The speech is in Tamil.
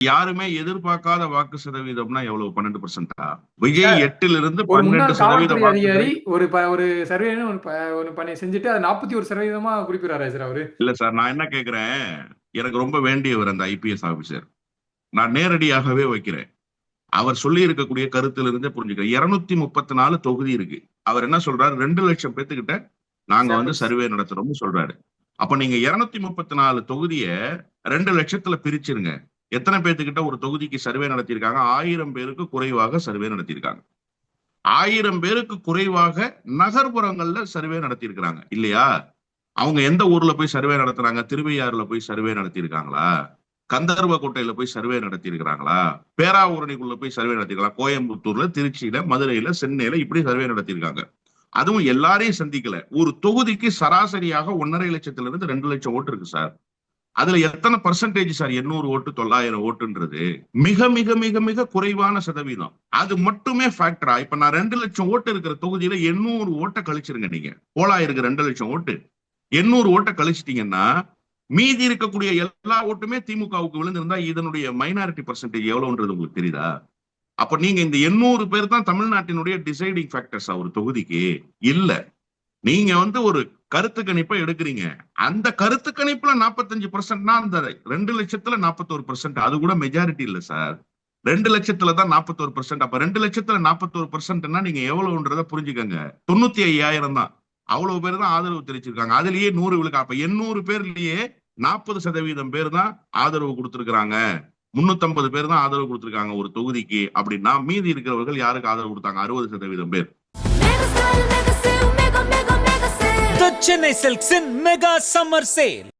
யாருமே எதிர்பார்க்காத வாக்கு சதவீதம்னா எவ்வளவு? 12%. விஜய் சார் 8லிருந்து ஒரு 12 முன்னாள் சதவீத காவல்துறை அதிகாரி வாக்குகள். ஒரு சர்வேன்னு ஒன்று பண்ணி செஞ்சுட்டு அது 41% குறிப்பிடுறாரு சார் அவரு. இல்ல சார், நான் என்ன கேக்குறேன், எனக்கு ரொம்ப வேண்டியவர் அந்த ஐபிஎஸ் ஆபீசர். நான் நேரடியாகவே வைக்கிறேன். அவர் சொல்லி இருக்கக்கூடிய கருத்திலிருந்தே புரிஞ்சுக்கிறேன். 234 தொகுதி இருக்கு. அவர் என்ன சொல்றாரு, 2 லட்சம் பேத்துக்கிட்ட நாங்க வந்து சாம்பிள்ஸ். சர்வே நடத்துறோம்னு சொல்றாரு. அப்ப நீங்க 234 தொகுதிய 2 லட்சத்துல பிரிச்சிருங்க. எத்தனை பேத்துக்கிட்ட ஒரு தொகுதிக்கு சர்வே நடத்தியிருக்காங்க? 1000 பேருக்கு குறைவாக சர்வே நடத்தியிருக்காங்க. 1000 பேருக்கு குறைவாக நகர்ப்புறங்கள்ல சர்வே நடத்தியிருக்கிறாங்க இல்லையா? அவங்க எந்த ஊர்ல போய் சர்வே நடத்துறாங்க? திருவையாறுல போய் சர்வே நடத்தியிருக்காங்களா? கந்தர்வக்கோட்டையில போய் சர்வே நடத்தி இருக்கிறாங்களா? பேராவூரணிக்குள்ள போய் சர்வே நடத்திருக்கலாம். கோயம்புத்தூர்ல, திருச்சியில, மதுரையில, சென்னையில இப்படி சர்வே நடத்தியிருக்காங்க. அதுவும் எல்லாரையும் சந்திக்கல. ஒரு தொகுதிக்கு சராசரியாக 1.5 லட்சத்துல இருந்து 2 லட்சம் ஓட்டு இருக்கு சார். அதுல எத்தனை பர்சன்டேஜ் சார்? 800 ஓட்டு, 900 ஓட்டுன்றது மிக மிக மிக மிக குறைவான சதவீதம். அது மட்டுமே ஃபேக்டரா? இப்ப நான் 2 லட்சம் ஓட்டு இருக்கிற தொகுதியில 800 ஓட்டை கழிச்சிருங்க. நீங்க போலா இருக்கு 2 லட்சம் ஓட்டு, 800 ஓட்டை கழிச்சிட்டீங்கன்னா மீதி இருக்கக்கூடிய எல்லா ஓட்டுமே திமுகவுக்கு விழுந்திருந்தா இதனுடைய மைனாரிட்டி பர்சன்டேஜ் எவ்வளவுன்றது உங்களுக்கு தெரியுதா? அப்ப நீங்க இந்த 800 பேர் தான் தமிழ்நாட்டினுடைய டிசைடிங் ஃபேக்டர்ஸா ஒரு தொகுதிக்கு? இல்ல. நீங்க வந்து ஒரு கருத்து கணிப்பை எடுக்கிறீங்க. அந்த கருத்து கணிப்புல 45%, அந்த 2 லட்சத்துல 41%. அது கூட மெஜாரிட்டி இல்ல சார். 2 லட்சத்துல தான் 41%. அப்ப 2 லட்சத்துல 41%னா நீங்க எவ்வளவுன்றத புரிஞ்சுக்கங்க. 95,000 தான். அவ்வளவு பேர் தான் ஆதரவு தெரிவிச்சிருக்காங்க. அதுலயே 100 விழுக்கு. அப்ப 800 பேர்லயே 40% பேர் தான் ஆதரவு கொடுத்திருக்கிறாங்க. 350 பேர் தான் ஆதரவு கொடுத்திருக்காங்க ஒரு தொகுதிக்கு. அப்படின்னா மீதி இருக்கிறவர்கள் யாருக்கு ஆதரவு கொடுத்தாங்க? 60% பேர். The Chennai Silks in Mega Summer Sale.